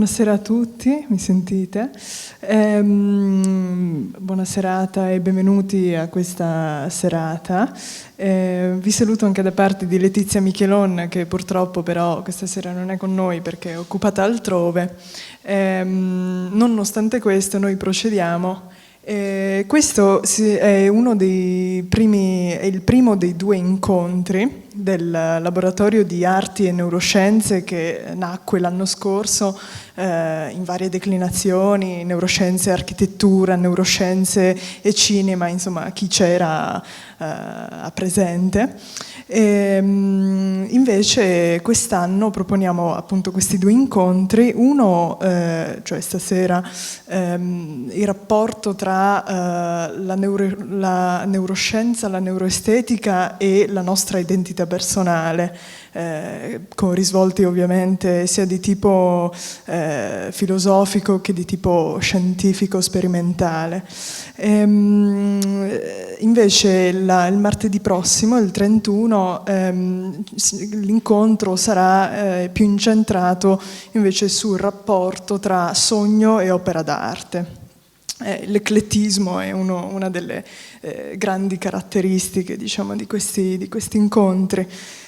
Buonasera a tutti, mi sentite? Buona serata e benvenuti a questa serata. Vi saluto anche da parte di Letizia Michelon, che purtroppo però questa sera non è con noi perché è occupata altrove. Nonostante questo noi procediamo. Questo è uno dei primi, è il primo dei due incontri del laboratorio di arti e neuroscienze che nacque l'anno scorso in varie declinazioni, neuroscienze e architettura, neuroscienze e cinema, insomma chi c'era a presente. Invece quest'anno proponiamo appunto questi due incontri, uno, cioè stasera, il rapporto tra la neuroscienza, la neuroestetica e la nostra identità personale, con risvolti ovviamente sia di tipo filosofico che di tipo scientifico sperimentale. Invece il martedì prossimo, il 31, l'incontro sarà più incentrato invece sul rapporto tra sogno e opera d'arte. L'eclettismo è una delle grandi caratteristiche, diciamo, di questi incontri.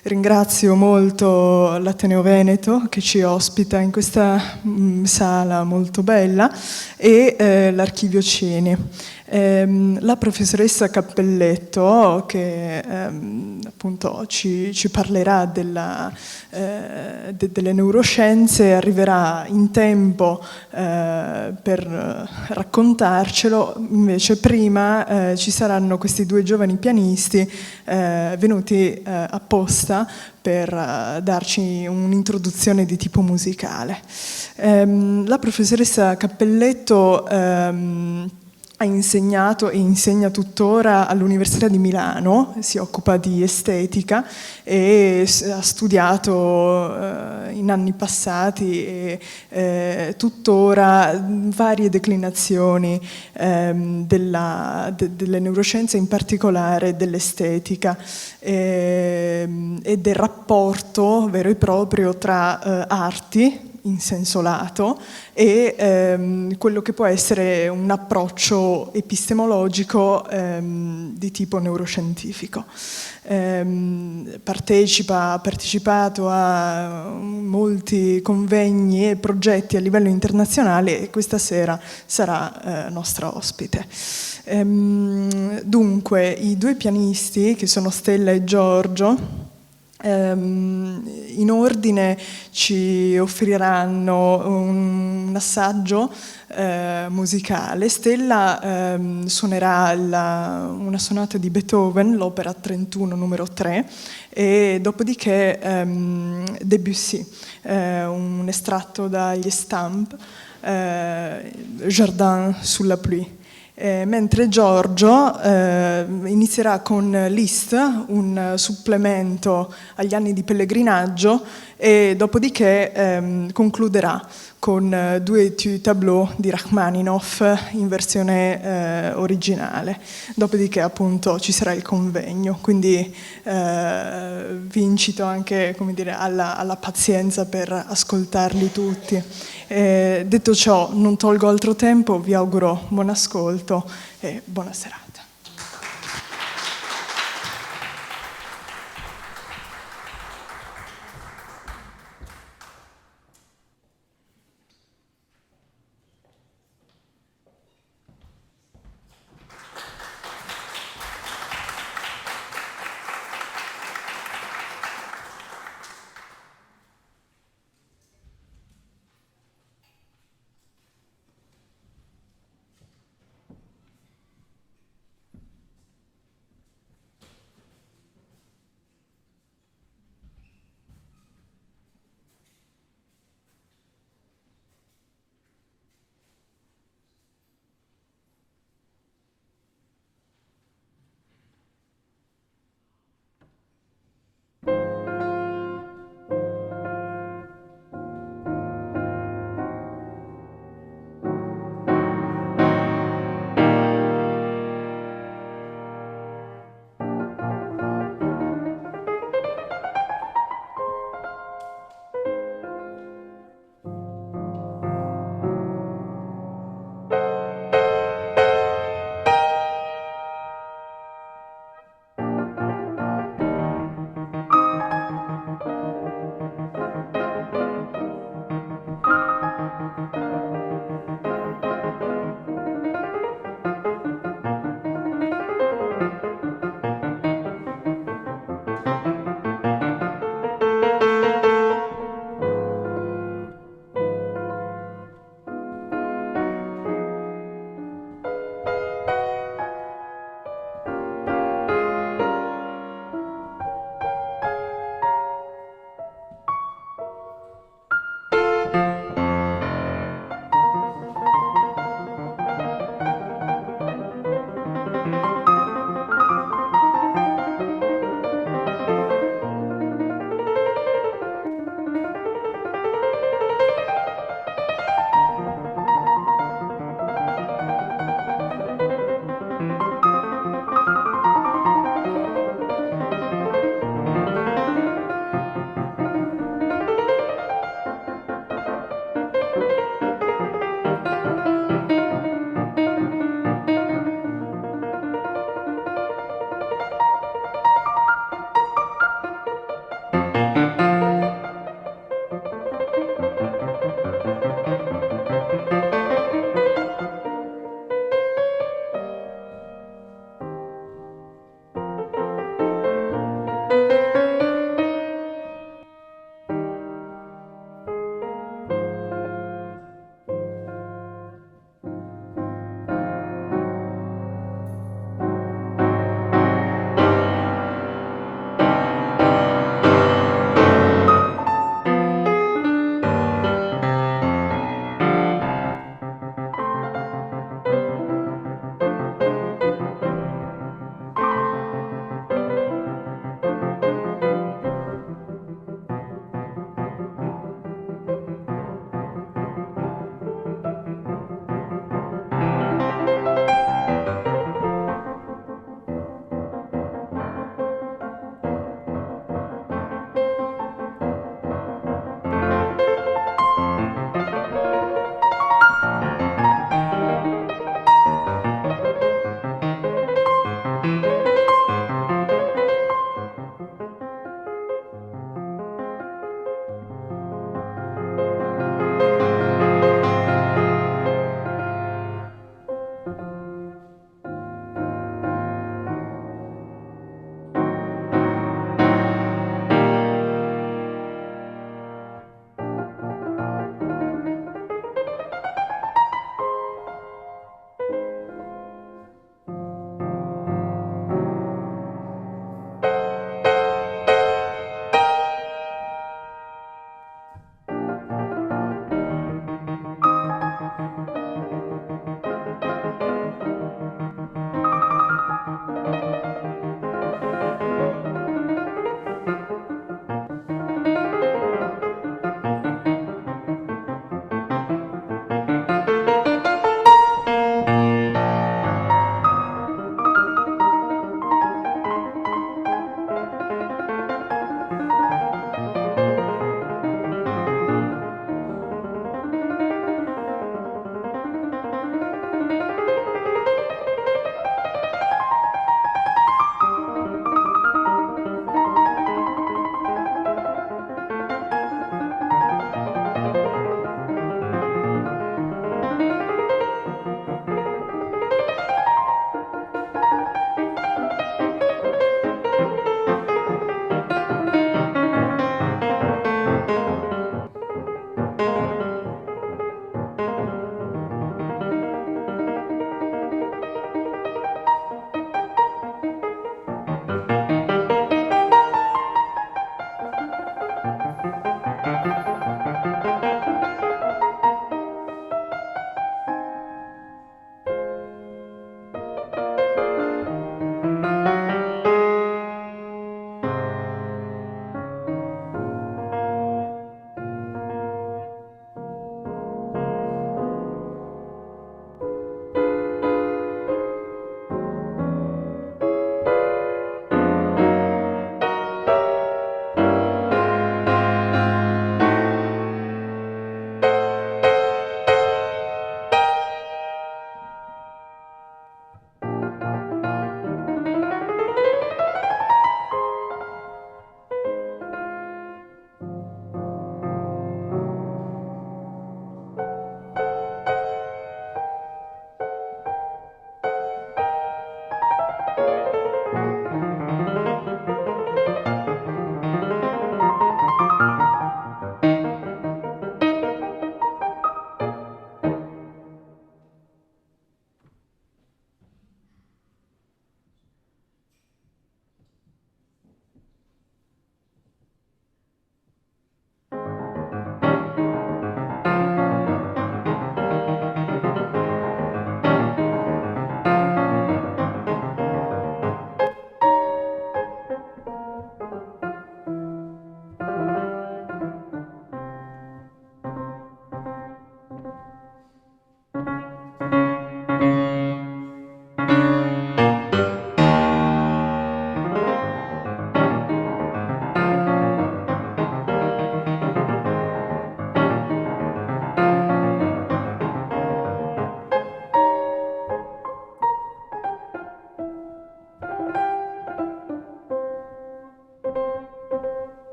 Ringrazio molto l'Ateneo Veneto che ci ospita in questa sala molto bella e l'Archivio Cini. La professoressa Cappelletto, che appunto ci parlerà delle neuroscienze, arriverà in tempo per raccontarcelo. Invece prima ci saranno questi due giovani pianisti venuti apposta per darci un'introduzione di tipo musicale. La professoressa Cappelletto ha insegnato e insegna tuttora all'Università di Milano, si occupa di estetica e ha studiato in anni passati e tuttora varie declinazioni delle neuroscienze, in particolare dell'estetica e del rapporto vero e proprio tra arti in senso lato e quello che può essere un approccio epistemologico di tipo neuroscientifico. Ha partecipato a molti convegni e progetti a livello internazionale e questa sera sarà nostra ospite. Dunque, i due pianisti, che sono Stella e Giorgio, in ordine ci offriranno un assaggio musicale. Stella suonerà una sonata di Beethoven, l'opera 31 numero 3, e dopodiché Debussy, un estratto dagli Stamp, Jardin sous la pluie. Mentre Giorgio inizierà con Liszt, un supplemento agli anni di pellegrinaggio, e dopodiché concluderà con due études tableau di Rachmaninoff in versione originale. Dopodiché appunto ci sarà il convegno, quindi vi incito anche, come dire, alla pazienza per ascoltarli tutti. Detto ciò, non tolgo altro tempo, vi auguro buon ascolto e buona serata.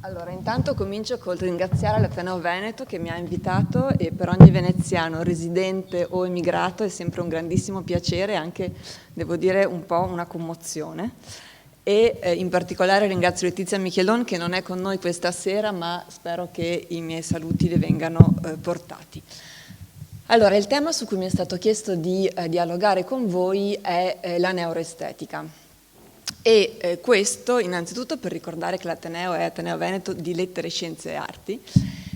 Allora, intanto comincio col ringraziare l'Ateneo Veneto che mi ha invitato, e per ogni veneziano, residente o emigrato, è sempre un grandissimo piacere e anche, devo dire, un po' una commozione. E in particolare ringrazio Letizia Michelon che non è con noi questa sera, ma spero che i miei saluti le vengano portati. Allora, il tema su cui mi è stato chiesto di dialogare con voi è la neuroestetica. E questo innanzitutto per ricordare che l'Ateneo è Ateneo Veneto di Lettere, Scienze e Arti,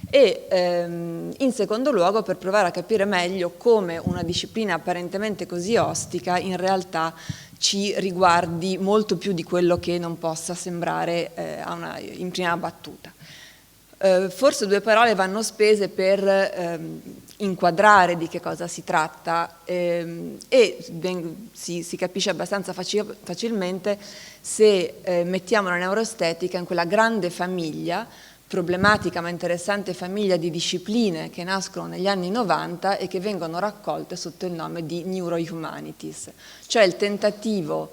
e in secondo luogo per provare a capire meglio come una disciplina apparentemente così ostica in realtà ci riguardi molto più di quello che non possa sembrare in prima battuta. Forse 2 parole vanno spese per inquadrare di che cosa si tratta si capisce abbastanza facilmente se mettiamo la neuroestetica in quella grande famiglia, problematica ma interessante famiglia di discipline che nascono negli anni 90 e che vengono raccolte sotto il nome di neurohumanities, cioè il tentativo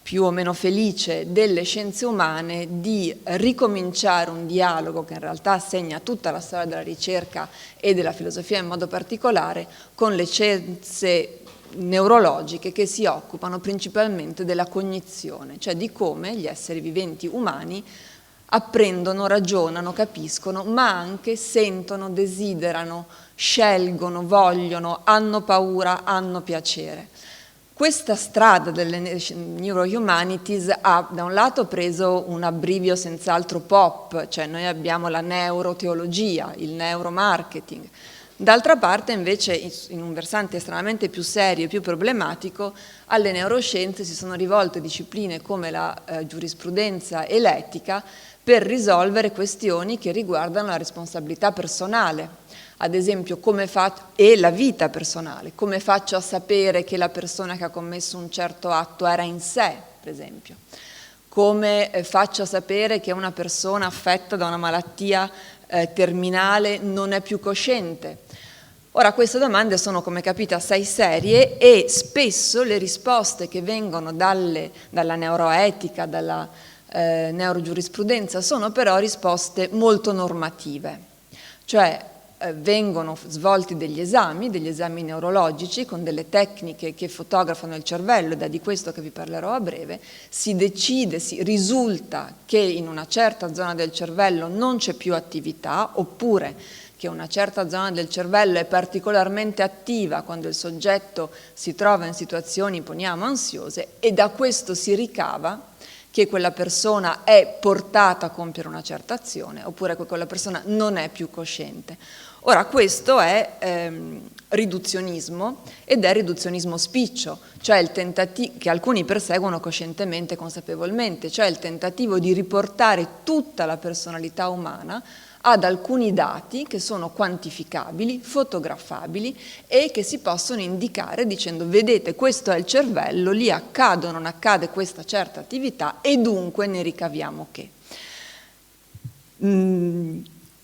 più o meno felice delle scienze umane di ricominciare un dialogo che in realtà segna tutta la storia della ricerca e della filosofia in modo particolare con le scienze neurologiche che si occupano principalmente della cognizione, cioè di come gli esseri viventi umani apprendono, ragionano, capiscono, ma anche sentono, desiderano, scelgono, vogliono, hanno paura, hanno piacere. Questa strada delle neurohumanities ha da un lato preso un abbrivio senz'altro pop, cioè noi abbiamo la neuroteologia, il neuromarketing. D'altra parte invece in un versante estremamente più serio e più problematico alle neuroscienze si sono rivolte discipline come la giurisprudenza e l'etica per risolvere questioni che riguardano la responsabilità personale. Ad esempio, e la vita personale, come faccio a sapere che la persona che ha commesso un certo atto era in sé, per esempio? Come faccio a sapere che una persona affetta da una malattia terminale non è più cosciente? Ora, queste domande sono, come capite, assai serie e spesso le risposte che vengono dalla neuroetica, dalla neurogiurisprudenza, sono però risposte molto normative, cioè vengono svolti degli esami neurologici con delle tecniche che fotografano il cervello ed è di questo che vi parlerò a breve, risulta che in una certa zona del cervello non c'è più attività oppure che una certa zona del cervello è particolarmente attiva quando il soggetto si trova in situazioni, poniamo, ansiose e da questo si ricava che quella persona è portata a compiere una certa azione oppure che quella persona non è più cosciente. Ora, questo è riduzionismo ed è riduzionismo spiccio, cioè il tentativo che alcuni perseguono coscientemente e consapevolmente, cioè il tentativo di riportare tutta la personalità umana ad alcuni dati che sono quantificabili, fotografabili e che si possono indicare dicendo vedete questo è il cervello, lì accade o non accade questa certa attività e dunque ne ricaviamo che.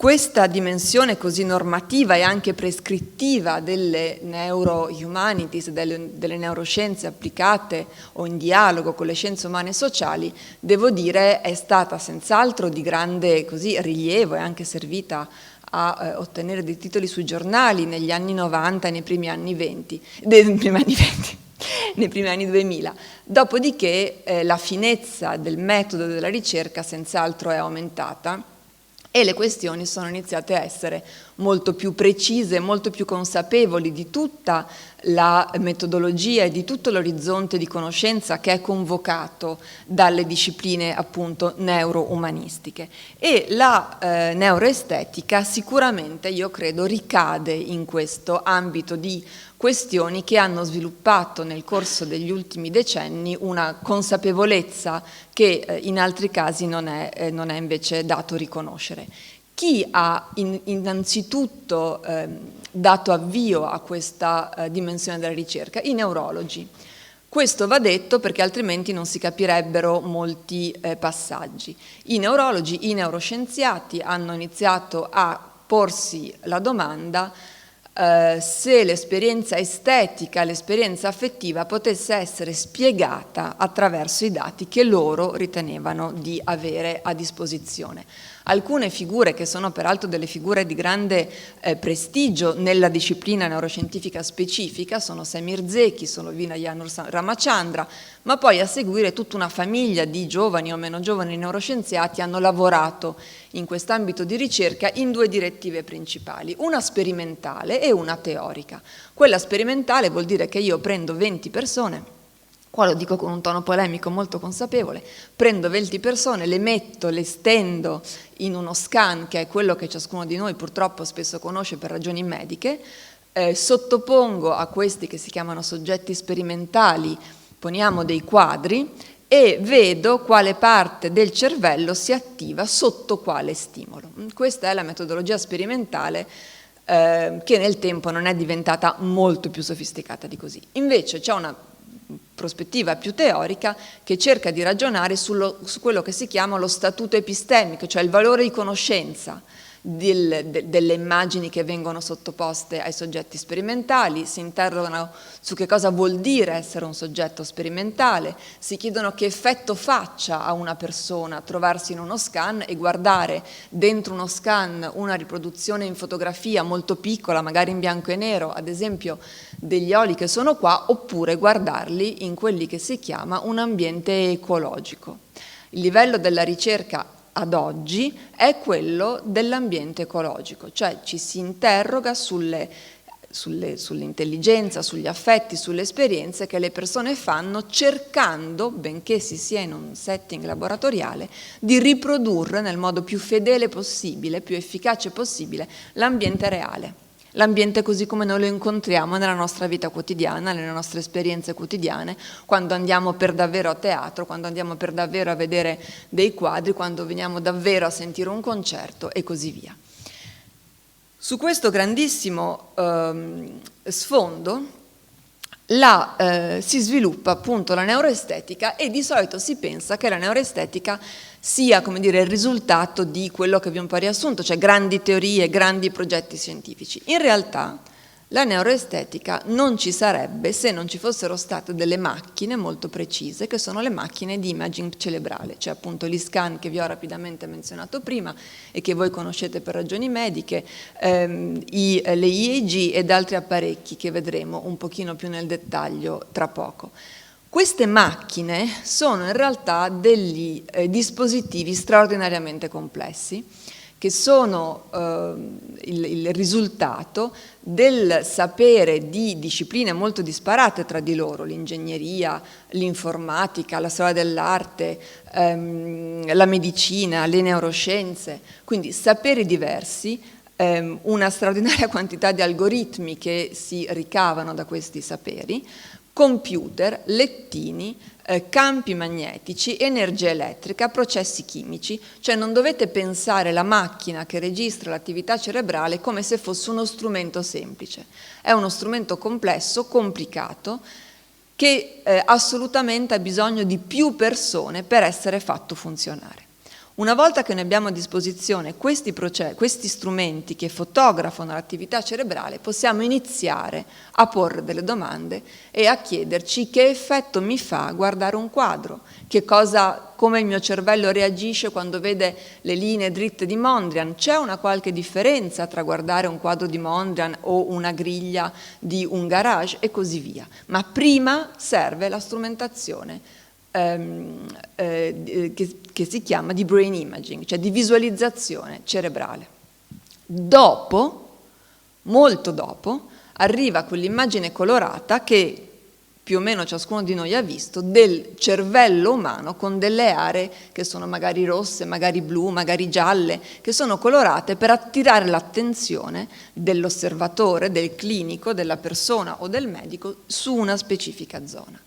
Questa dimensione così normativa e anche prescrittiva delle neurohumanities, delle neuroscienze applicate o in dialogo con le scienze umane e sociali, devo dire è stata senz'altro di grande rilievo e anche servita a ottenere dei titoli sui giornali negli anni 90 e nei primi anni 2000. Dopodiché la finezza del metodo della ricerca senz'altro è aumentata e le questioni sono iniziate a essere molto più precise, molto più consapevoli di tutta la metodologia e di tutto l'orizzonte di conoscenza che è convocato dalle discipline appunto neuroumanistiche. E la neuroestetica sicuramente, io credo, ricade in questo ambito di questioni che hanno sviluppato nel corso degli ultimi decenni una consapevolezza che in altri casi non è invece dato riconoscere. Chi ha innanzitutto dato avvio a questa dimensione della ricerca? I neurologi. Questo va detto perché altrimenti non si capirebbero molti passaggi. I neurologi, i neuroscienziati hanno iniziato a porsi la domanda se l'esperienza estetica, l'esperienza affettiva potesse essere spiegata attraverso i dati che loro ritenevano di avere a disposizione. Alcune figure che sono peraltro delle figure di grande prestigio nella disciplina neuroscientifica specifica sono Semir Zeki, sono Vinay Ramachandra, ma poi a seguire tutta una famiglia di giovani o meno giovani neuroscienziati hanno lavorato in quest'ambito di ricerca in 2 direttive principali, una sperimentale e una teorica. Quella sperimentale vuol dire che io prendo 20 persone, qua lo dico con un tono polemico molto consapevole, prendo 20 persone, le metto, le stendo in uno scan, che è quello che ciascuno di noi purtroppo spesso conosce per ragioni mediche, sottopongo a questi che si chiamano soggetti sperimentali, poniamo dei quadri, e vedo quale parte del cervello si attiva sotto quale stimolo. Questa è la metodologia sperimentale che nel tempo non è diventata molto più sofisticata di così. Invece c'è una prospettiva più teorica che cerca di ragionare su quello che si chiama lo statuto epistemico, cioè il valore di conoscenza delle immagini che vengono sottoposte ai soggetti sperimentali, si interrogano su che cosa vuol dire essere un soggetto sperimentale, si chiedono che effetto faccia a una persona trovarsi in uno scan e guardare dentro uno scan una riproduzione in fotografia molto piccola, magari in bianco e nero, ad esempio degli oli che sono qua, oppure guardarli in quelli che si chiama un ambiente ecologico. Il livello della ricerca ad oggi è quello dell'ambiente ecologico, cioè ci si interroga sull'intelligenza, sugli affetti, sulle esperienze che le persone fanno, cercando, benché si sia in un setting laboratoriale, di riprodurre nel modo più fedele possibile, più efficace possibile, l'ambiente reale. L'ambiente così come noi lo incontriamo nella nostra vita quotidiana, nelle nostre esperienze quotidiane, quando andiamo per davvero a teatro, quando andiamo per davvero a vedere dei quadri, quando veniamo davvero a sentire un concerto e così via. Su questo grandissimo sfondo si sviluppa appunto la neuroestetica e di solito si pensa che la neuroestetica sia, come dire, il risultato di quello che vi ho un po' riassunto, cioè grandi teorie, grandi progetti scientifici. In realtà la neuroestetica non ci sarebbe se non ci fossero state delle macchine molto precise, che sono le macchine di imaging cerebrale, cioè appunto gli scan che vi ho rapidamente menzionato prima e che voi conoscete per ragioni mediche, le EEG ed altri apparecchi che vedremo un pochino più nel dettaglio tra poco. Queste macchine sono in realtà degli dispositivi straordinariamente complessi che sono il risultato del sapere di discipline molto disparate tra di loro, l'ingegneria, l'informatica, la storia dell'arte, la medicina, le neuroscienze, quindi saperi diversi, una straordinaria quantità di algoritmi che si ricavano da questi saperi, computer, lettini, campi magnetici, energia elettrica, processi chimici, cioè non dovete pensare la macchina che registra l'attività cerebrale come se fosse uno strumento semplice, è uno strumento complesso, complicato, che assolutamente ha bisogno di più persone per essere fatto funzionare. Una volta che noi abbiamo a disposizione questi strumenti che fotografano l'attività cerebrale, possiamo iniziare a porre delle domande e a chiederci che effetto mi fa guardare un quadro, come il mio cervello reagisce quando vede le linee dritte di Mondrian, c'è una qualche differenza tra guardare un quadro di Mondrian o una griglia di un garage e così via. Ma prima serve la strumentazione che si chiama di brain imaging, cioè di visualizzazione cerebrale. Dopo, molto dopo, arriva quell'immagine colorata che più o meno ciascuno di noi ha visto del cervello umano con delle aree che sono magari rosse, magari blu, magari gialle, che sono colorate per attirare l'attenzione dell'osservatore, del clinico, della persona o del medico su una specifica zona.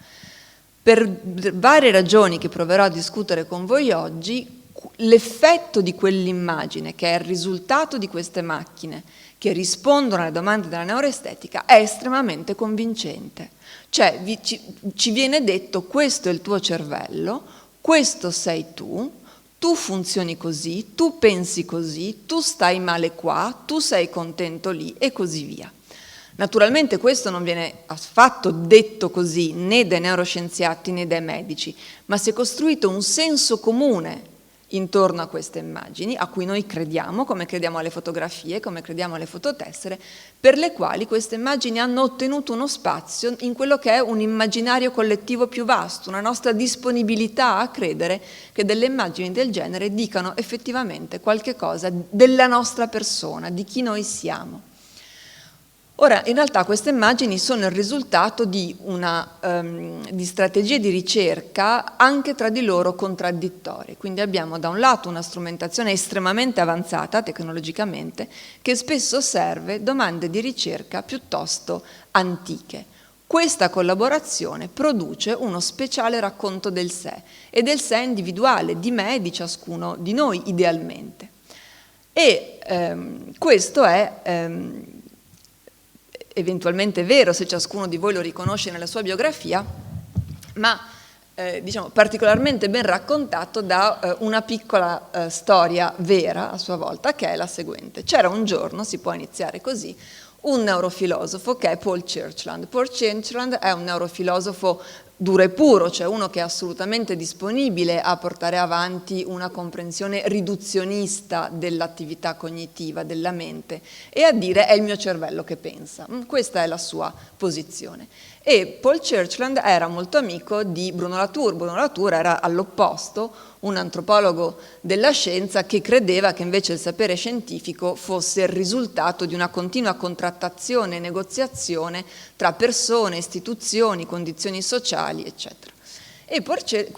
Per varie ragioni che proverò a discutere con voi oggi, l'effetto di quell'immagine, che è il risultato di queste macchine che rispondono alle domande della neuroestetica, è estremamente convincente. Cioè ci viene detto: questo è il tuo cervello, questo sei tu funzioni così, tu pensi così, tu stai male qua, tu sei contento lì e così via. Naturalmente questo non viene affatto detto così né dai neuroscienziati né dai medici, ma si è costruito un senso comune intorno a queste immagini, a cui noi crediamo, come crediamo alle fotografie, come crediamo alle fototessere, per le quali queste immagini hanno ottenuto uno spazio in quello che è un immaginario collettivo più vasto, una nostra disponibilità a credere che delle immagini del genere dicano effettivamente qualche cosa della nostra persona, di chi noi siamo. Ora, in realtà queste immagini sono il risultato di strategie di ricerca anche tra di loro contraddittorie. Quindi abbiamo da un lato una strumentazione estremamente avanzata tecnologicamente che spesso serve domande di ricerca piuttosto antiche. Questa collaborazione produce uno speciale racconto del sé e del sé individuale, di me e di ciascuno di noi idealmente. E questo è eventualmente vero se ciascuno di voi lo riconosce nella sua biografia, ma diciamo particolarmente ben raccontato da una piccola storia vera a sua volta, che è la seguente. C'era un giorno, si può iniziare così, un neurofilosofo che è Paul Churchland. Paul Churchland è un neurofilosofo duro e puro, cioè uno che è assolutamente disponibile a portare avanti una comprensione riduzionista dell'attività cognitiva, della mente, e a dire è il mio cervello che pensa. Questa è la sua posizione. E Paul Churchland era molto amico di Bruno Latour. Bruno Latour era all'opposto un antropologo della scienza che credeva che invece il sapere scientifico fosse il risultato di una continua contrattazione e negoziazione tra persone, istituzioni, condizioni sociali, eccetera. E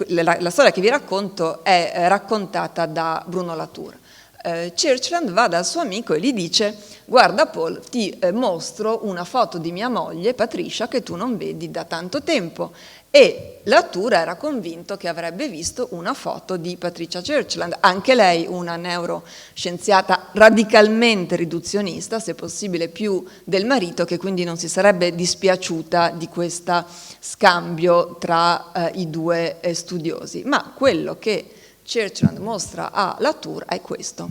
la storia che vi racconto è raccontata da Bruno Latour. Churchland va dal suo amico e gli dice: guarda Paul, ti mostro una foto di mia moglie Patricia che tu non vedi da tanto tempo. E Latour era convinto che avrebbe visto una foto di Patricia Churchland, anche lei una neuroscienziata radicalmente riduzionista, se possibile più del marito, che quindi non si sarebbe dispiaciuta di questo scambio tra i due studiosi. Ma quello che Churchland mostra a Latour è questo,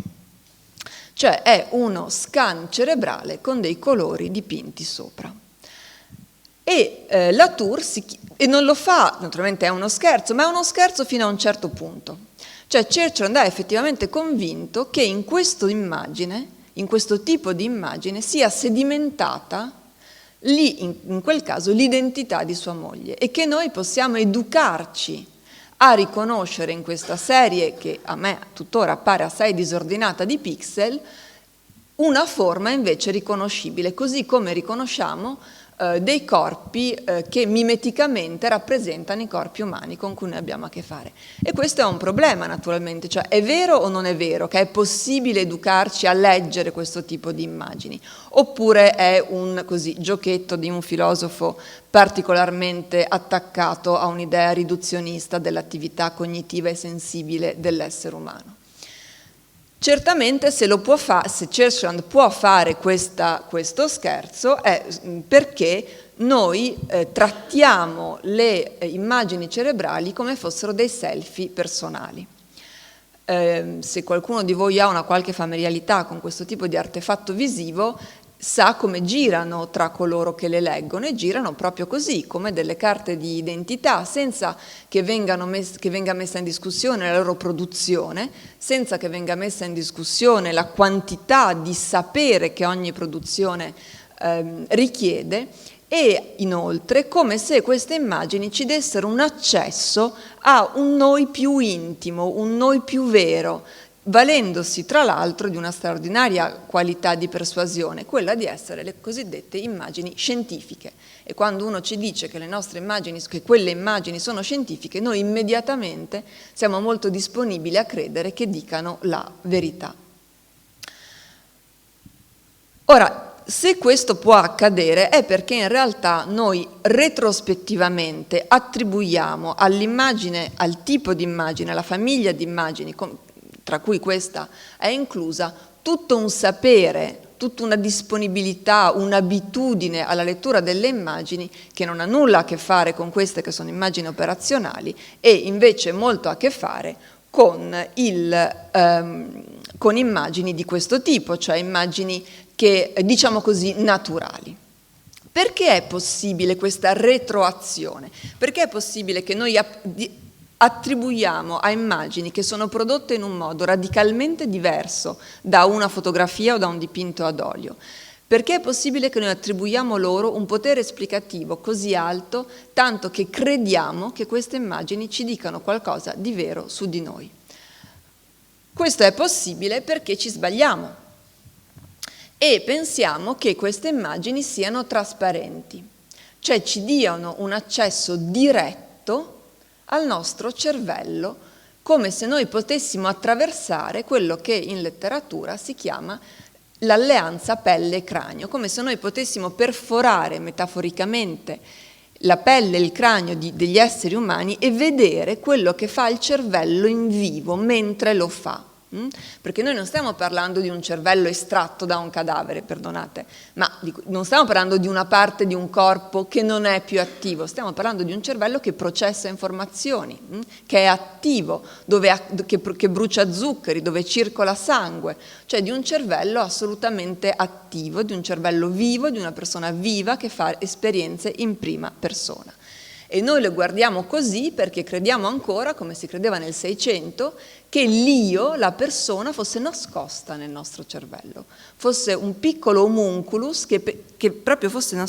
cioè è uno scan cerebrale con dei colori dipinti sopra. E Latour e non lo fa, naturalmente è uno scherzo, ma è uno scherzo fino a un certo punto. Cioè Churchland è effettivamente convinto che in questa immagine, in questo tipo di immagine, sia sedimentata lì, in quel caso, l'identità di sua moglie e che noi possiamo educarci a riconoscere in questa serie, che a me tuttora appare assai disordinata di pixel, una forma invece riconoscibile, così come riconosciamo dei corpi che mimeticamente rappresentano i corpi umani con cui noi abbiamo a che fare. E questo è un problema naturalmente, cioè è vero o non è vero che è possibile educarci a leggere questo tipo di immagini, oppure è un così giochetto di un filosofo particolarmente attaccato a un'idea riduzionista dell'attività cognitiva e sensibile dell'essere umano. Certamente se Churchland può fare questo scherzo è perché noi trattiamo le immagini cerebrali come fossero dei selfie personali. Se qualcuno di voi ha una qualche familiarità con questo tipo di artefatto visivo, sa come girano tra coloro che le leggono, e girano proprio così, come delle carte di identità, senza che venga messa in discussione la loro produzione, senza che venga messa in discussione la quantità di sapere che ogni produzione richiede, e inoltre come se queste immagini ci dessero un accesso a un noi più intimo, un noi più vero, valendosi tra l'altro di una straordinaria qualità di persuasione, quella di essere le cosiddette immagini scientifiche. E quando uno ci dice che le nostre immagini, che quelle immagini sono scientifiche, noi immediatamente siamo molto disponibili a credere che dicano la verità. Ora, se questo può accadere è perché in realtà noi retrospettivamente attribuiamo all'immagine, al tipo di immagine, alla famiglia di immagini, tra cui questa è inclusa, tutto un sapere, tutta una disponibilità, un'abitudine alla lettura delle immagini che non ha nulla a che fare con queste che sono immagini operazionali e invece molto a che fare con immagini di questo tipo, cioè immagini che, diciamo così, naturali. Perché è possibile questa retroazione? Perché è possibile che noi attribuiamo a immagini che sono prodotte in un modo radicalmente diverso da una fotografia o da un dipinto ad olio? Perché è possibile che noi attribuiamo loro un potere esplicativo così alto, tanto che crediamo che queste immagini ci dicano qualcosa di vero su di noi? Questo è possibile perché ci sbagliamo e pensiamo che queste immagini siano trasparenti, cioè ci diano un accesso diretto al nostro cervello, come se noi potessimo attraversare quello che in letteratura si chiama l'alleanza pelle-cranio, come se noi potessimo perforare metaforicamente la pelle e il cranio degli esseri umani e vedere quello che fa il cervello in vivo mentre lo fa. Perché noi non stiamo parlando di un cervello estratto da un cadavere, perdonate, ma non stiamo parlando di una parte di un corpo che non è più attivo, stiamo parlando di un cervello che processa informazioni, che è attivo, che brucia zuccheri, dove circola sangue, cioè di un cervello assolutamente attivo, di un cervello vivo, di una persona viva che fa esperienze in prima persona. E noi le guardiamo così perché crediamo ancora, come si credeva nel Seicento, che l'io, la persona, fosse nascosta nel nostro cervello, fosse un piccolo homunculus che proprio fosse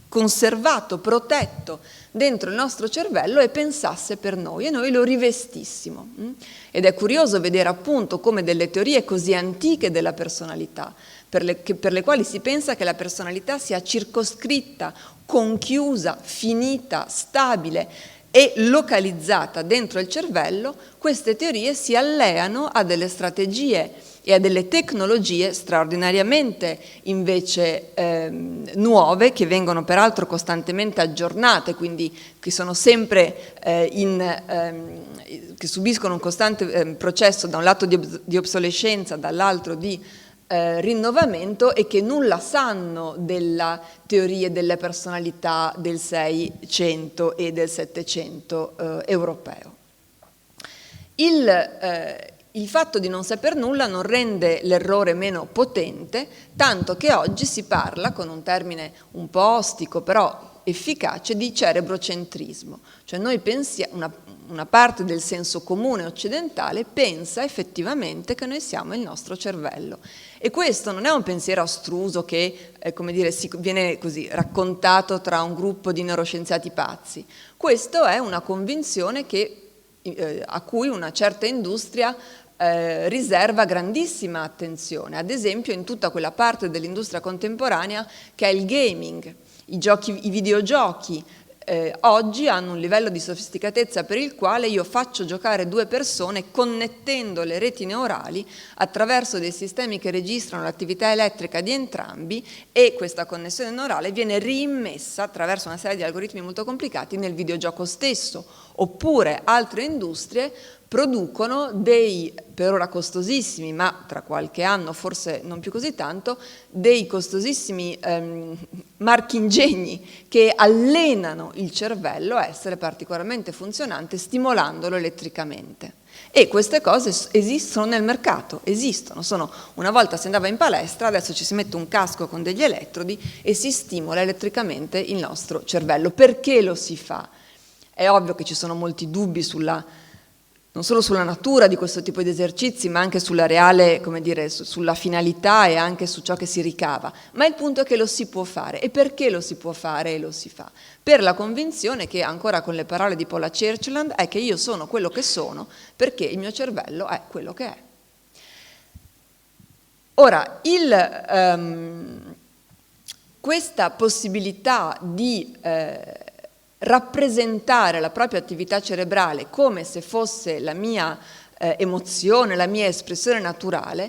conservato, protetto dentro il nostro cervello e pensasse per noi e noi lo rivestissimo. Ed è curioso vedere appunto come delle teorie così antiche della personalità, per le quali si pensa che la personalità sia circoscritta, conchiusa, finita, stabile e localizzata dentro il cervello, queste teorie si alleano a delle strategie e a delle tecnologie straordinariamente invece nuove, che vengono peraltro costantemente aggiornate, quindi che sono sempre che subiscono un costante processo da un lato di obsolescenza, dall'altro di rinnovamento, e che nulla sanno della teoria delle personalità del 600 e del 700 europeo. Il fatto di non saper nulla non rende l'errore meno potente, tanto che oggi si parla, con un termine un po' ostico però efficace, di cerebrocentrismo. Cioè noi pensiamo, una parte del senso comune occidentale pensa effettivamente che noi siamo il nostro cervello. E questo non è un pensiero astruso che, come dire, viene così raccontato tra un gruppo di neuroscienziati pazzi. Questo è una convinzione a cui una certa industria riserva grandissima attenzione, ad esempio in tutta quella parte dell'industria contemporanea che è il gaming, i videogiochi. Oggi hanno un livello di sofisticatezza per il quale io faccio giocare due persone connettendo le reti neurali attraverso dei sistemi che registrano l'attività elettrica di entrambi, e questa connessione neurale viene reimmessa attraverso una serie di algoritmi molto complicati nel videogioco stesso. Oppure altre industrie producono dei, per ora costosissimi, ma tra qualche anno forse non più così tanto, dei costosissimi marchingegni che allenano il cervello a essere particolarmente funzionante stimolandolo elettricamente. E queste cose esistono nel mercato, esistono. Una volta si andava in palestra, adesso ci si mette un casco con degli elettrodi e si stimola elettricamente il nostro cervello. Perché lo si fa? È ovvio che ci sono molti dubbi non solo sulla natura di questo tipo di esercizi, ma anche sulla reale, come dire, sulla finalità e anche su ciò che si ricava. Ma il punto è che lo si può fare. E perché lo si può fare e lo si fa? Per la convinzione che, ancora con le parole di Paula Churchland, è che io sono quello che sono perché il mio cervello è quello che è. Ora, questa possibilità di rappresentare la propria attività cerebrale come se fosse la mia emozione, la mia espressione naturale,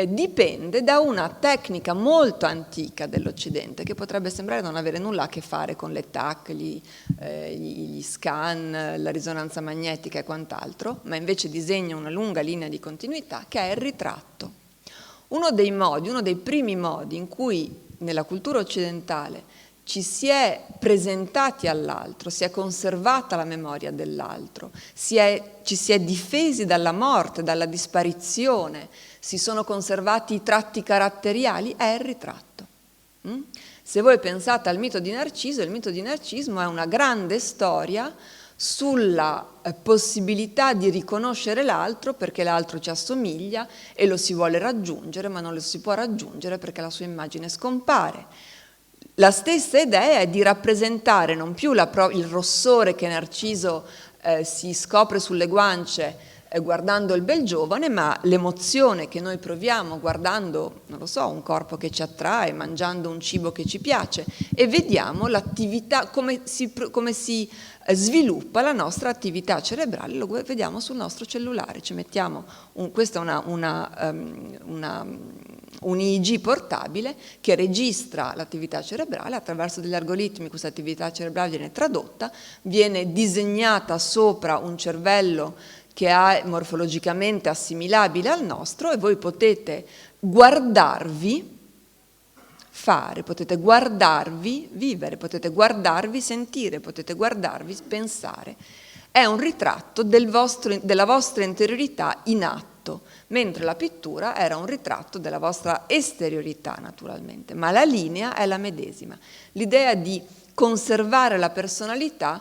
dipende da una tecnica molto antica dell'Occidente, che potrebbe sembrare non avere nulla a che fare con le TAC, gli scan, la risonanza magnetica e quant'altro, ma invece disegna una lunga linea di continuità, che è il ritratto. Uno dei primi modi in cui nella cultura occidentale ci si è presentati all'altro, si è conservata la memoria dell'altro, ci si è difesi dalla morte, dalla disparizione, si sono conservati i tratti caratteriali, è il ritratto. Se voi pensate al mito di Narciso, il mito di Narciso è una grande storia sulla possibilità di riconoscere l'altro perché l'altro ci assomiglia e lo si vuole raggiungere, ma non lo si può raggiungere perché la sua immagine scompare. La stessa idea è di rappresentare non più il rossore che Narciso si scopre sulle guance guardando il bel giovane, ma l'emozione che noi proviamo guardando, non lo so, un corpo che ci attrae, mangiando un cibo che ci piace, e vediamo l'attività, come si sviluppa la nostra attività cerebrale, lo vediamo sul nostro cellulare. Ci mettiamo questa è una un EEG portabile che registra l'attività cerebrale, attraverso degli algoritmi questa attività cerebrale viene tradotta, viene disegnata sopra un cervello che è morfologicamente assimilabile al nostro, e voi potete guardarvi fare, potete guardarvi vivere, potete guardarvi sentire, potete guardarvi pensare. È un ritratto della vostra interiorità in atto, mentre la pittura era un ritratto della vostra esteriorità naturalmente, ma la linea è la medesima. L'idea di conservare la personalità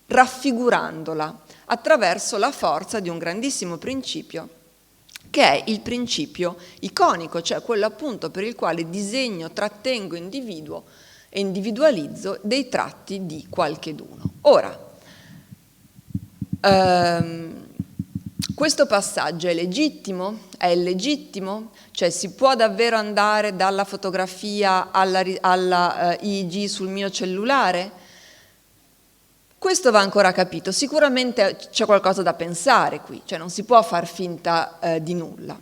raffigurandola attraverso la forza di un grandissimo principio, che è il principio iconico, cioè quello appunto per il quale disegno, trattengo, individuo e individualizzo dei tratti di qualcheduno. Ora, questo passaggio è legittimo? È illegittimo? Cioè si può davvero andare dalla fotografia alla EEG sul mio cellulare? Questo va ancora capito. Sicuramente c'è qualcosa da pensare qui, cioè non si può far finta di nulla.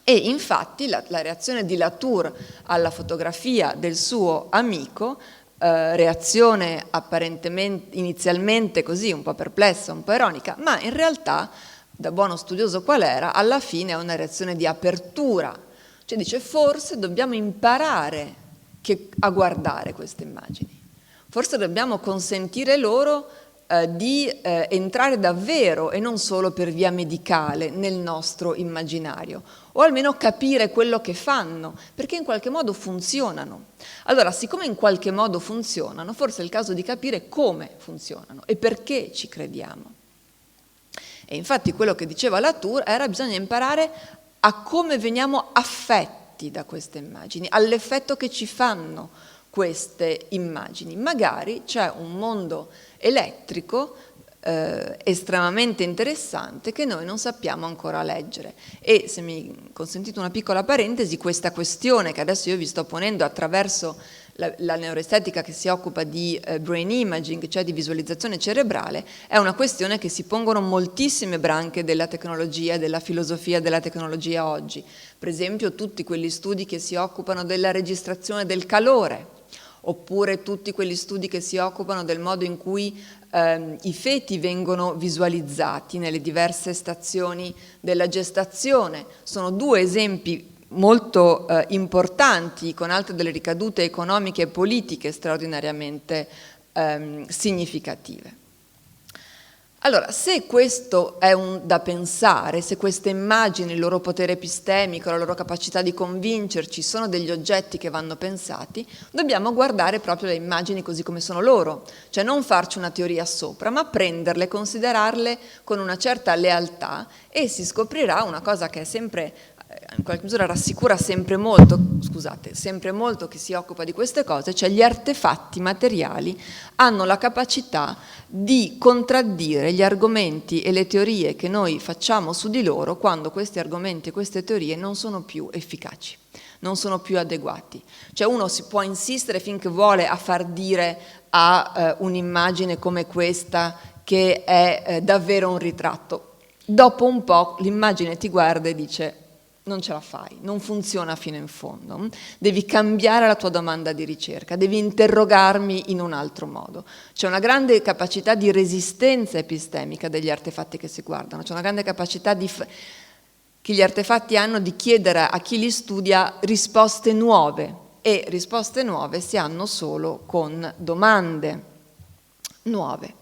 E infatti la reazione di Latour alla fotografia del suo amico, reazione apparentemente inizialmente così un po' perplessa, un po' ironica, ma in realtà, da buono studioso qual era, alla fine è una reazione di apertura, cioè dice forse dobbiamo imparare a guardare queste immagini, forse dobbiamo consentire loro di entrare davvero e non solo per via medicale nel nostro immaginario, o almeno capire quello che fanno, perché in qualche modo funzionano. Allora, siccome in qualche modo funzionano, forse è il caso di capire come funzionano e perché ci crediamo. E infatti quello che diceva Latour era bisogna imparare a come veniamo affetti da queste immagini, all'effetto che ci fanno queste immagini. Magari c'è un mondo elettrico estremamente interessante che noi non sappiamo ancora leggere. E se mi consentite una piccola parentesi, questa questione che adesso io vi sto ponendo attraverso la neuroestetica che si occupa di brain imaging, cioè di visualizzazione cerebrale, è una questione che si pongono moltissime branche della tecnologia, della filosofia della tecnologia oggi. Per esempio tutti quegli studi che si occupano della registrazione del calore, oppure tutti quegli studi che si occupano del modo in cui i feti vengono visualizzati nelle diverse stazioni della gestazione. Sono due esempi molto importanti, con altre delle ricadute economiche e politiche straordinariamente significative. Allora, se questo è da pensare, se queste immagini, il loro potere epistemico, la loro capacità di convincerci sono degli oggetti che vanno pensati, dobbiamo guardare proprio le immagini così come sono loro, cioè non farci una teoria sopra, ma prenderle, considerarle con una certa lealtà, e si scoprirà una cosa che è sempre, in qualche misura rassicura sempre molto chi si occupa di queste cose, cioè gli artefatti materiali hanno la capacità di contraddire gli argomenti e le teorie che noi facciamo su di loro quando questi argomenti e queste teorie non sono più efficaci, non sono più adeguati. Cioè uno si può insistere finché vuole a far dire a un'immagine come questa che è davvero un ritratto. Dopo un po' l'immagine ti guarda e dice non ce la fai, non funziona fino in fondo, devi cambiare la tua domanda di ricerca, devi interrogarmi in un altro modo. C'è una grande capacità di resistenza epistemica degli artefatti che si guardano, c'è una grande capacità che gli artefatti hanno di chiedere a chi li studia risposte nuove, e risposte nuove si hanno solo con domande nuove.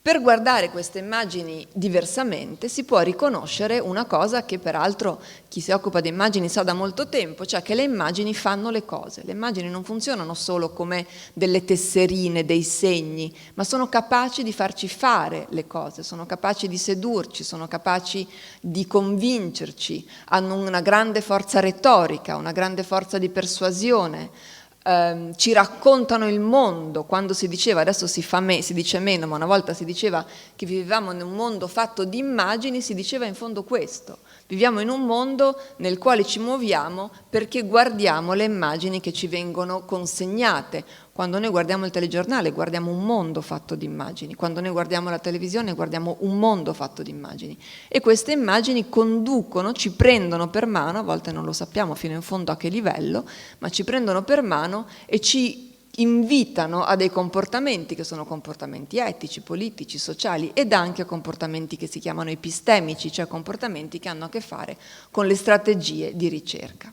Per guardare queste immagini diversamente si può riconoscere una cosa che peraltro chi si occupa di immagini sa da molto tempo, cioè che le immagini fanno le cose. Le immagini non funzionano solo come delle tesserine, dei segni, ma sono capaci di farci fare le cose, sono capaci di sedurci, sono capaci di convincerci, hanno una grande forza retorica, una grande forza di persuasione. Ci raccontano il mondo. Quando si diceva, adesso si dice meno, ma una volta si diceva che vivevamo in un mondo fatto di immagini, si diceva in fondo questo: viviamo in un mondo nel quale ci muoviamo perché guardiamo le immagini che ci vengono consegnate. Quando noi guardiamo il telegiornale guardiamo un mondo fatto di immagini, quando noi guardiamo la televisione guardiamo un mondo fatto di immagini e queste immagini conducono, ci prendono per mano, a volte non lo sappiamo fino in fondo a che livello, ma ci prendono per mano e ci invitano a dei comportamenti che sono comportamenti etici, politici, sociali ed anche a comportamenti che si chiamano epistemici, cioè comportamenti che hanno a che fare con le strategie di ricerca.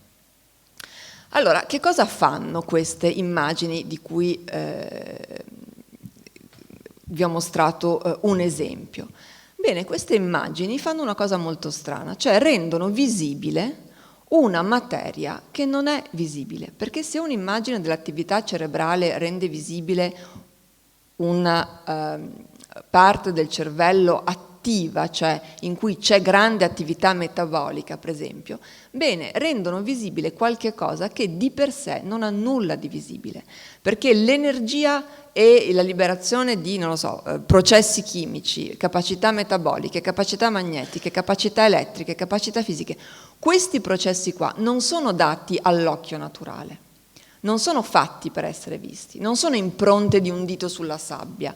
Allora, che cosa fanno queste immagini di cui vi ho mostrato un esempio? Bene, queste immagini fanno una cosa molto strana, cioè rendono visibile una materia che non è visibile, perché se un'immagine dell'attività cerebrale rende visibile una parte del cervello attiva, cioè in cui c'è grande attività metabolica, per esempio, bene, rendono visibile qualche cosa che di per sé non ha nulla di visibile, perché l'energia e la liberazione di, non lo so, processi chimici, capacità metaboliche, capacità magnetiche, capacità elettriche, capacità fisiche, questi processi qua non sono dati all'occhio naturale, non sono fatti per essere visti, non sono impronte di un dito sulla sabbia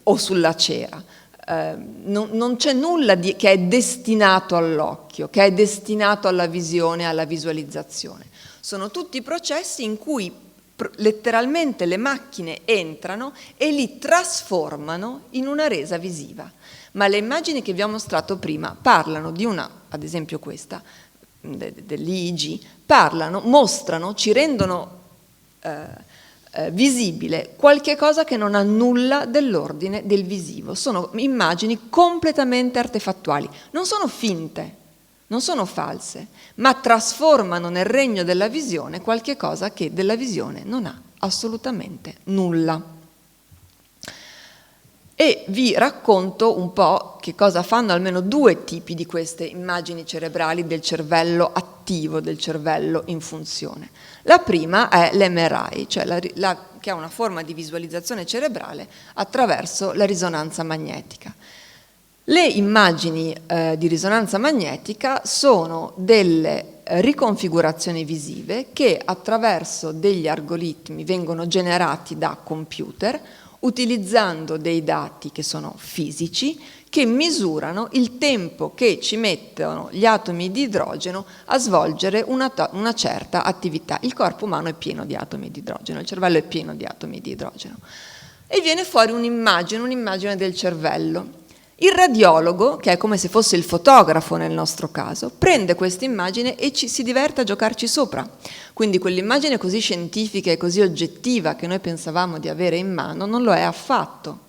o sulla cera, non c'è nulla che è destinato all'occhio, che è destinato alla visione, alla visualizzazione. Sono tutti processi in cui letteralmente le macchine entrano e li trasformano in una resa visiva. Ma le immagini che vi ho mostrato prima parlano di una, ad esempio questa, dell'EEG, mostrano, ci rendono visibile qualche cosa che non ha nulla dell'ordine del visivo. Sono immagini completamente artefattuali, non sono finte, non sono false, ma trasformano nel regno della visione qualche cosa che della visione non ha assolutamente nulla. E vi racconto un po' che cosa fanno almeno due tipi di queste immagini cerebrali del cervello attivo, del cervello in funzione. La prima è l'MRI, cioè che ha una forma di visualizzazione cerebrale attraverso la risonanza magnetica. Le immagini di risonanza magnetica sono delle riconfigurazioni visive che attraverso degli algoritmi vengono generati da computer utilizzando dei dati che sono fisici che misurano il tempo che ci mettono gli atomi di idrogeno a svolgere una certa attività. Il corpo umano è pieno di atomi di idrogeno, il cervello è pieno di atomi di idrogeno. E viene fuori un'immagine del cervello. Il radiologo, che è come se fosse il fotografo nel nostro caso, prende questa immagine e si diverte a giocarci sopra. Quindi quell'immagine così scientifica e così oggettiva che noi pensavamo di avere in mano non lo è affatto,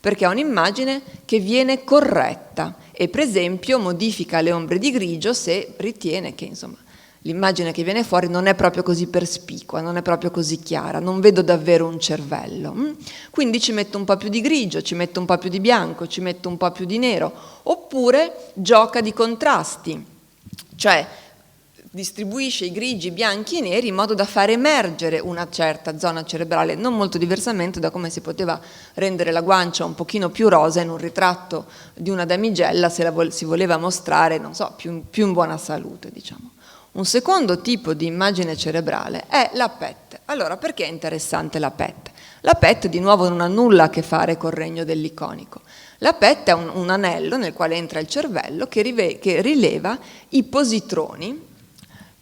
perché è un'immagine che viene corretta e per esempio modifica le ombre di grigio se ritiene che insomma l'immagine che viene fuori non è proprio così perspicua, non è proprio così chiara, non vedo davvero un cervello. Quindi ci metto un po' più di grigio, ci metto un po' più di bianco, ci metto un po' più di nero, oppure gioca di contrasti, cioè distribuisce i grigi, i bianchi e i neri in modo da far emergere una certa zona cerebrale, non molto diversamente da come si poteva rendere la guancia un pochino più rosa in un ritratto di una damigella se si voleva mostrare, non so, più in buona salute, diciamo. Un secondo tipo di immagine cerebrale è la PET. Allora, perché è interessante la PET? La PET, di nuovo, non ha nulla a che fare col regno dell'iconico. La PET è un anello nel quale entra il cervello che rileva i positroni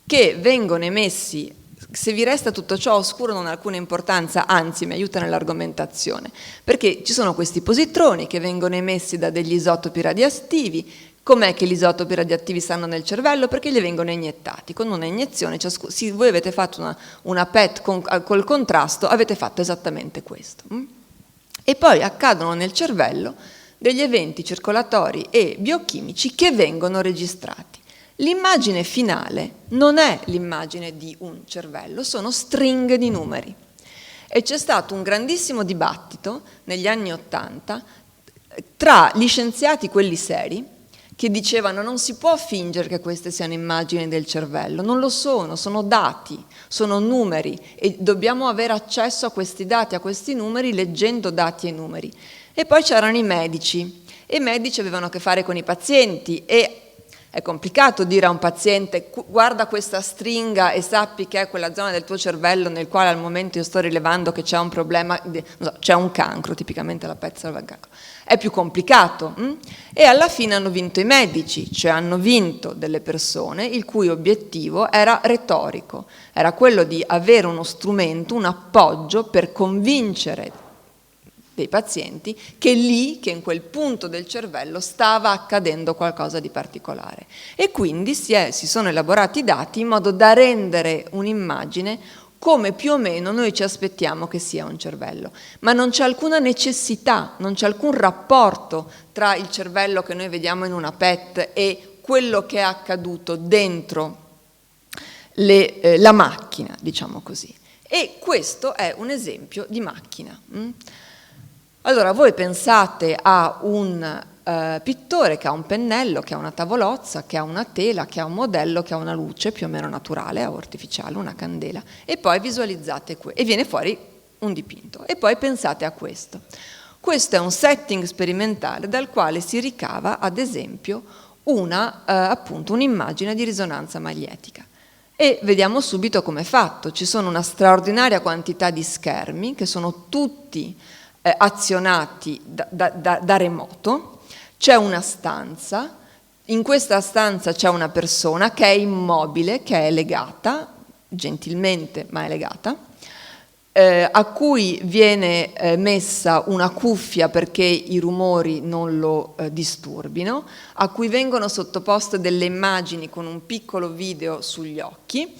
che vengono emessi. Se vi resta tutto ciò oscuro non ha alcuna importanza, anzi mi aiuta nell'argomentazione, perché ci sono questi positroni che vengono emessi da degli isotopi radioattivi. Com'è che gli isotopi radioattivi stanno nel cervello? Perché gli vengono iniettati. Con una iniezione, se voi avete fatto una PET col contrasto, avete fatto esattamente questo. E poi accadono nel cervello degli eventi circolatori e biochimici che vengono registrati. L'immagine finale non è l'immagine di un cervello, sono stringhe di numeri. E c'è stato un grandissimo dibattito negli anni '80 tra gli scienziati, quelli seri, che dicevano non si può fingere che queste siano immagini del cervello, non lo sono dati, sono numeri e dobbiamo avere accesso a questi dati, a questi numeri leggendo dati e numeri. E poi c'erano i medici, e i medici avevano a che fare con i pazienti e È complicato dire a un paziente guarda questa stringa e sappi che è quella zona del tuo cervello nel quale al momento io sto rilevando che c'è un problema, non so, c'è un cancro, tipicamente la PET salva il cancro. È più complicato. E alla fine hanno vinto i medici, cioè hanno vinto delle persone il cui obiettivo era retorico, era quello di avere uno strumento, un appoggio per convincere dei pazienti che lì, che in quel punto del cervello stava accadendo qualcosa di particolare. E quindi si sono elaborati i dati in modo da rendere un'immagine come più o meno noi ci aspettiamo che sia un cervello. Ma non c'è alcuna necessità, non c'è alcun rapporto tra il cervello che noi vediamo in una PET e quello che è accaduto dentro la macchina, diciamo così. E questo è un esempio di macchina. Allora, voi pensate a un pittore che ha un pennello, che ha una tavolozza, che ha una tela, che ha un modello, che ha una luce più o meno naturale o artificiale, una candela, e poi visualizzate e viene fuori un dipinto. E poi pensate a questo. Questo è un setting sperimentale dal quale si ricava, ad esempio, appunto, un'immagine di risonanza magnetica. E vediamo subito come è fatto. Ci sono una straordinaria quantità di schermi che sono tutti azionati da remoto. C'è una stanza, in questa stanza c'è una persona che è immobile, che è legata, gentilmente ma è legata, a cui viene messa una cuffia perché i rumori non lo disturbino, a cui vengono sottoposte delle immagini con un piccolo video sugli occhi,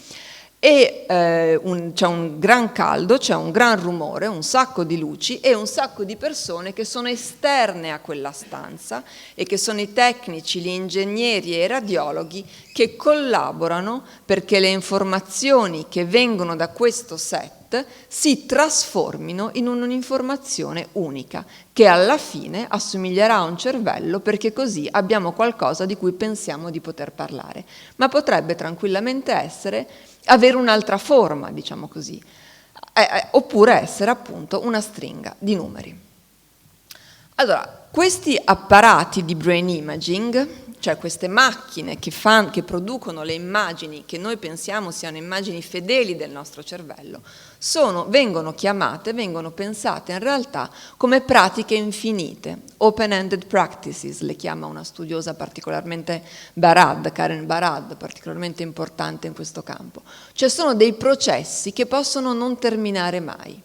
e c'è un gran caldo, c'è un gran rumore, un sacco di luci e un sacco di persone che sono esterne a quella stanza e che sono i tecnici, gli ingegneri e i radiologhi che collaborano perché le informazioni che vengono da questo set si trasformino in un'informazione unica che alla fine assomiglierà a un cervello, perché così abbiamo qualcosa di cui pensiamo di poter parlare, ma potrebbe tranquillamente avere un'altra forma, diciamo così, oppure essere appunto una stringa di numeri. Allora, questi apparati di brain imaging, cioè queste macchine che producono le immagini che noi pensiamo siano immagini fedeli del nostro cervello, vengono pensate in realtà come pratiche infinite, open-ended practices, le chiama una studiosa particolarmente Karen Barad, particolarmente importante in questo campo. Cioè sono dei processi che possono non terminare mai.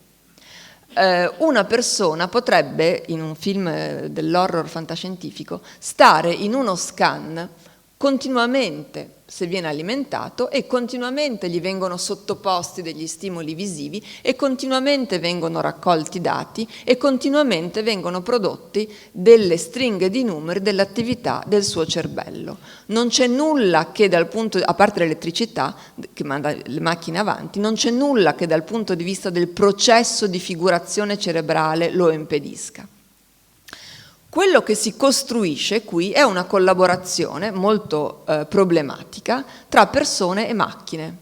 Una persona potrebbe, in un film dell'horror fantascientifico, stare in uno scan continuamente, se viene alimentato, e continuamente gli vengono sottoposti degli stimoli visivi e continuamente vengono raccolti dati e continuamente vengono prodotti delle stringhe di numeri dell'attività del suo cervello. Non c'è nulla che a parte l'elettricità che manda le macchine avanti, non c'è nulla che dal punto di vista del processo di figurazione cerebrale lo impedisca. Quello che si costruisce qui è una collaborazione molto problematica tra persone e macchine.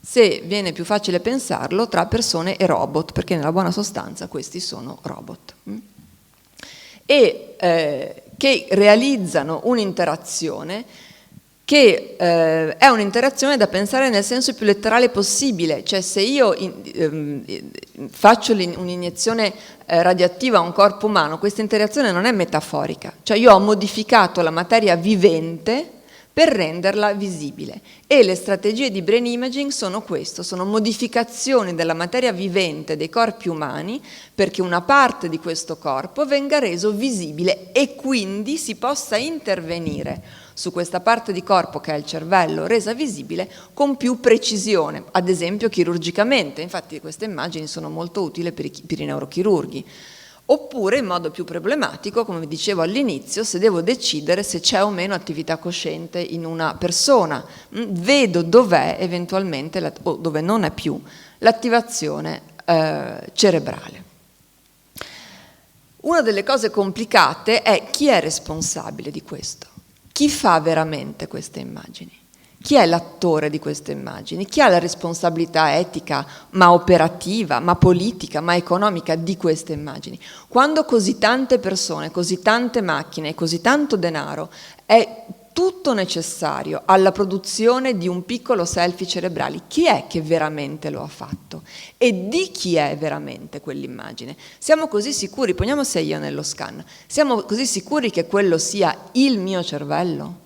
Se viene più facile pensarlo, tra persone e robot, perché nella buona sostanza questi sono robot. E che realizzano un'interazione che è un'interazione da pensare nel senso più letterale possibile, cioè se io faccio un'iniezione radioattiva a un corpo umano, questa interazione non è metaforica, cioè io ho modificato la materia vivente per renderla visibile, e le strategie di brain imaging sono questo, sono modificazioni della materia vivente dei corpi umani perché una parte di questo corpo venga reso visibile e quindi si possa intervenire su questa parte di corpo che è il cervello resa visibile con più precisione, ad esempio chirurgicamente. Infatti queste immagini sono molto utili per i neurochirurghi. Oppure, in modo più problematico, come vi dicevo all'inizio, se devo decidere se c'è o meno attività cosciente in una persona, vedo dov'è eventualmente, o dove non è più, l'attivazione cerebrale. Una delle cose complicate è chi è responsabile di questo. Chi fa veramente queste immagini? Chi è l'attore di queste immagini? Chi ha la responsabilità etica, ma operativa, ma politica, ma economica di queste immagini? Quando così tante persone, così tante macchine e così tanto denaro è tutto necessario alla produzione di un piccolo selfie cerebrale, chi è che veramente lo ha fatto? E di chi è veramente quell'immagine? Siamo così sicuri, poniamo se io nello scan, siamo così sicuri che quello sia il mio cervello?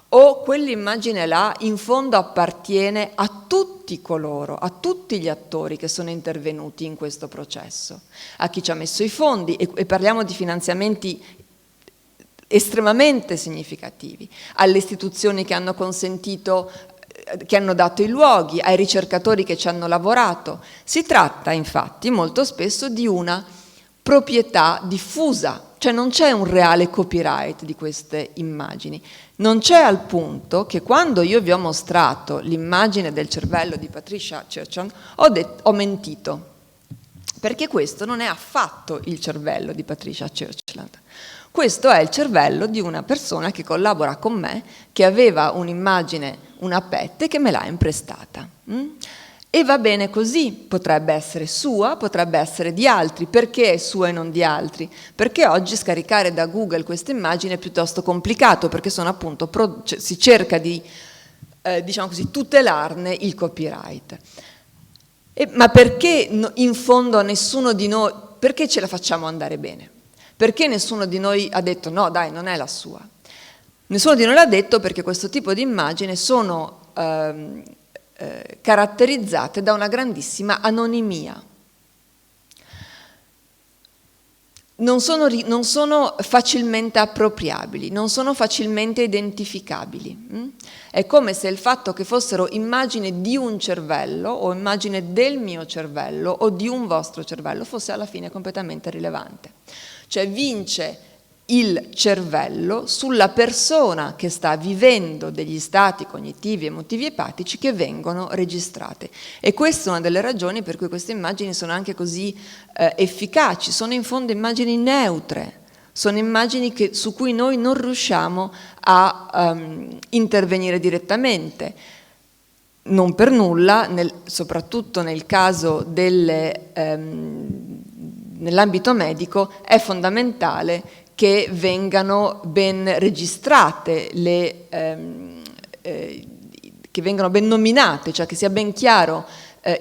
O quell'immagine là in fondo appartiene a tutti coloro, a tutti gli attori che sono intervenuti in questo processo, a chi ci ha messo i fondi, e parliamo di finanziamenti estremamente significativi, alle istituzioni che hanno consentito, che hanno dato i luoghi, ai ricercatori che ci hanno lavorato. Si tratta infatti molto spesso di una proprietà diffusa, cioè non c'è un reale copyright di queste immagini. Non c'è, al punto che quando io vi ho mostrato l'immagine del cervello di Patricia Churchland ho mentito, perché questo non è affatto il cervello di Patricia Churchland. Questo è il cervello di una persona che collabora con me, che aveva un'immagine, una PET, e che me l'ha imprestata. E va bene così, potrebbe essere sua, potrebbe essere di altri. Perché è sua e non di altri? Perché oggi scaricare da Google questa immagine è piuttosto complicato, perché sono appunto si cerca di, diciamo così, tutelarne il copyright. Ma perché in fondo nessuno di noi, perché ce la facciamo andare bene? Perché nessuno di noi ha detto no dai, non è la sua? Nessuno di noi l'ha detto perché questo tipo di immagini sono caratterizzate da una grandissima anonimia. Non sono facilmente appropriabili, non sono facilmente identificabili. È come se il fatto che fossero immagini di un cervello o immagine del mio cervello o di un vostro cervello fosse alla fine completamente rilevante. Cioè vince il cervello sulla persona che sta vivendo degli stati cognitivi, emotivi e epatici che vengono registrate. E questa è una delle ragioni per cui queste immagini sono anche così efficaci, sono in fondo immagini neutre, sono immagini su cui noi non riusciamo a intervenire direttamente. Non per nulla, soprattutto nel caso nell'ambito medico, è fondamentale che vengano ben registrate, che vengano ben nominate, cioè che sia ben chiaro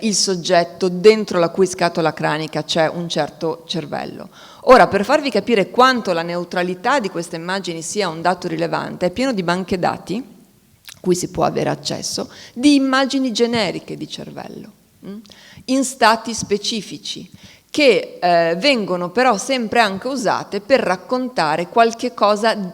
il soggetto dentro la cui scatola cranica c'è un certo cervello. Ora, per farvi capire quanto la neutralità di queste immagini sia un dato rilevante, è pieno di banche dati, cui si può avere accesso, di immagini generiche di cervello, in stati specifici, che vengono però sempre anche usate per raccontare qualche cosa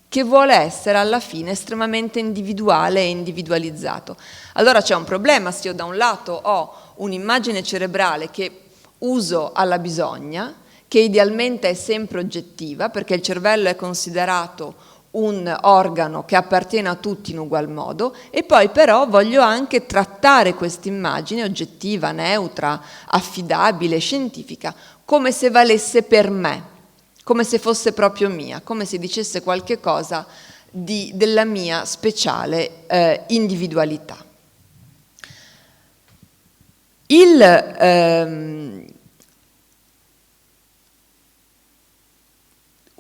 che vuole essere alla fine estremamente individuale e individualizzato. Allora c'è un problema se io da un lato ho un'immagine cerebrale che uso alla bisogna, che idealmente è sempre oggettiva, perché il cervello è considerato un organo che appartiene a tutti in ugual modo, e poi però voglio anche trattare questa immagine oggettiva, neutra, affidabile, scientifica, come se valesse per me, come se fosse proprio mia, come se dicesse qualche cosa della mia speciale individualità.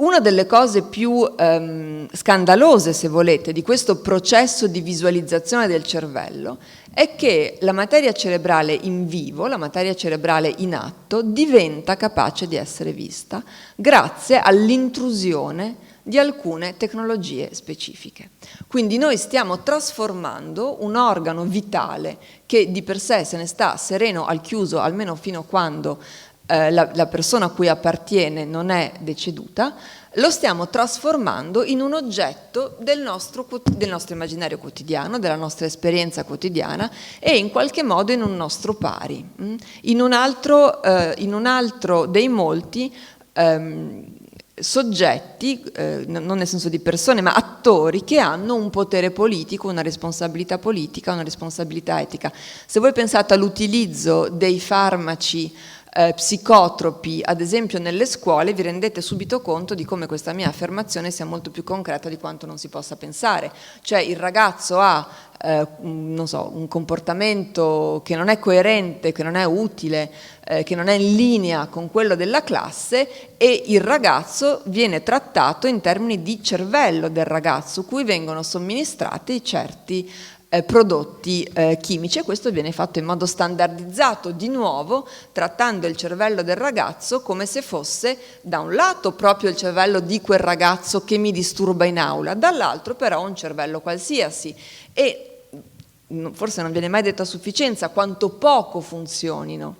Una delle cose più scandalose, se volete, di questo processo di visualizzazione del cervello è che la materia cerebrale in vivo, la materia cerebrale in atto, diventa capace di essere vista grazie all'intrusione di alcune tecnologie specifiche. Quindi noi stiamo trasformando un organo vitale che di per sé se ne sta sereno al chiuso, almeno fino a quando la persona a cui appartiene non è deceduta, lo stiamo trasformando in un oggetto del nostro immaginario quotidiano, della nostra esperienza quotidiana e in qualche modo in un nostro pari, in un altro dei molti soggetti, non nel senso di persone, ma attori che hanno un potere politico, una responsabilità politica, una responsabilità etica. Se voi pensate all'utilizzo dei farmaci psicotropi, ad esempio nelle scuole, vi rendete subito conto di come questa mia affermazione sia molto più concreta di quanto non si possa pensare. Cioè il ragazzo ha non so, un comportamento che non è coerente, che non è utile, che non è in linea con quello della classe, e il ragazzo viene trattato in termini di cervello del ragazzo, cui vengono somministrati certi prodotti chimici, e questo viene fatto in modo standardizzato, di nuovo trattando il cervello del ragazzo come se fosse da un lato proprio il cervello di quel ragazzo che mi disturba in aula, dall'altro però un cervello qualsiasi, e forse non viene mai detto a sufficienza quanto poco funzionino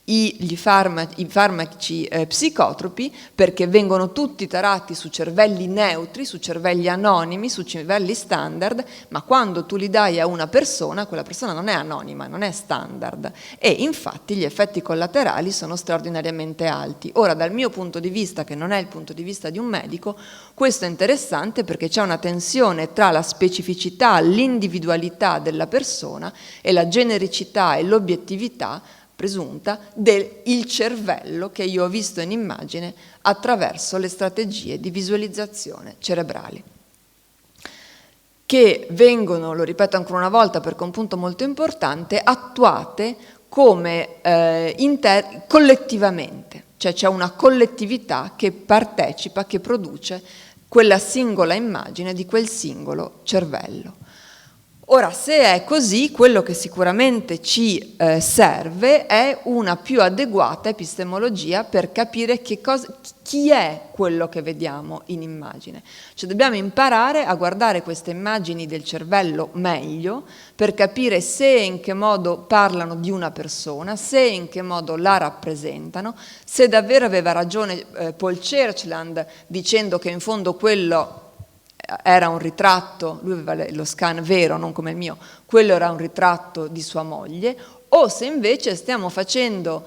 i farmaci psicotropi, perché vengono tutti tarati su cervelli neutri, su cervelli anonimi, su cervelli standard, ma quando tu li dai a una persona, quella persona non è anonima, non è standard, e infatti gli effetti collaterali sono straordinariamente alti. Ora, dal mio punto di vista, che non è il punto di vista di un medico, questo è interessante perché c'è una tensione tra la specificità, l'individualità della persona e la genericità e l'obiettività presunta del cervello che io ho visto in immagine attraverso le strategie di visualizzazione cerebrali, che vengono, lo ripeto ancora una volta perché è un punto molto importante, attuate come collettivamente, cioè c'è una collettività che partecipa, che produce quella singola immagine di quel singolo cervello. Ora, se è così, quello che sicuramente ci serve è una più adeguata epistemologia per capire chi è quello che vediamo in immagine. Cioè dobbiamo imparare a guardare queste immagini del cervello meglio per capire se e in che modo parlano di una persona, se e in che modo la rappresentano, se davvero aveva ragione Paul Churchland dicendo che in fondo quello era un ritratto, lui aveva lo scan vero, non come il mio, quello era un ritratto di sua moglie, o se invece stiamo facendo,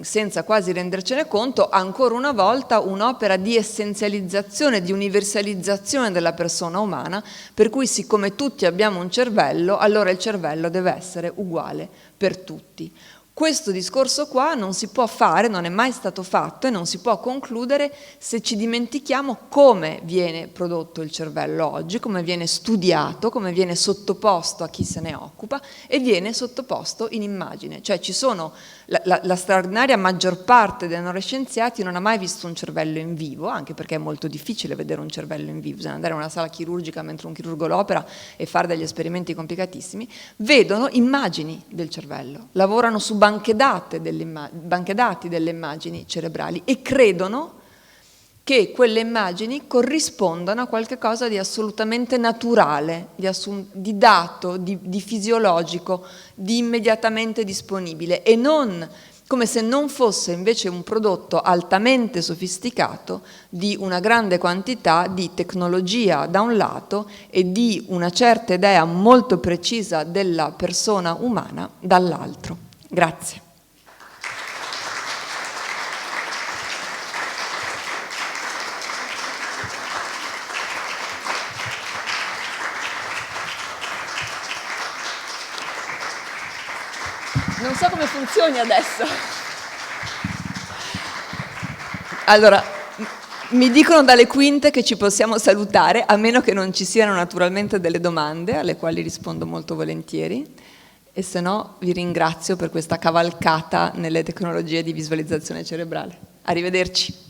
senza quasi rendercene conto, ancora una volta un'opera di essenzializzazione, di universalizzazione della persona umana, per cui siccome tutti abbiamo un cervello, allora il cervello deve essere uguale per tutti. Questo discorso qua non si può fare, non è mai stato fatto e non si può concludere se ci dimentichiamo come viene prodotto il cervello oggi, come viene studiato, come viene sottoposto a chi se ne occupa e viene sottoposto in immagine. Cioè ci sono, la straordinaria maggior parte dei neuroscienziati non ha mai visto un cervello in vivo, anche perché è molto difficile vedere un cervello in vivo, bisogna andare in una sala chirurgica mentre un chirurgo l'opera e fare degli esperimenti complicatissimi, vedono immagini del cervello, lavorano su banche dati delle immagini cerebrali e credono che quelle immagini corrispondano a qualche cosa di assolutamente naturale, di dato, di fisiologico, di immediatamente disponibile, e non come se non fosse invece un prodotto altamente sofisticato di una grande quantità di tecnologia da un lato e di una certa idea molto precisa della persona umana dall'altro. Grazie. Non so come funzioni adesso. Allora, mi dicono dalle quinte che ci possiamo salutare, a meno che non ci siano naturalmente delle domande, alle quali rispondo molto volentieri, e se no vi ringrazio per questa cavalcata nelle tecnologie di visualizzazione cerebrale. Arrivederci.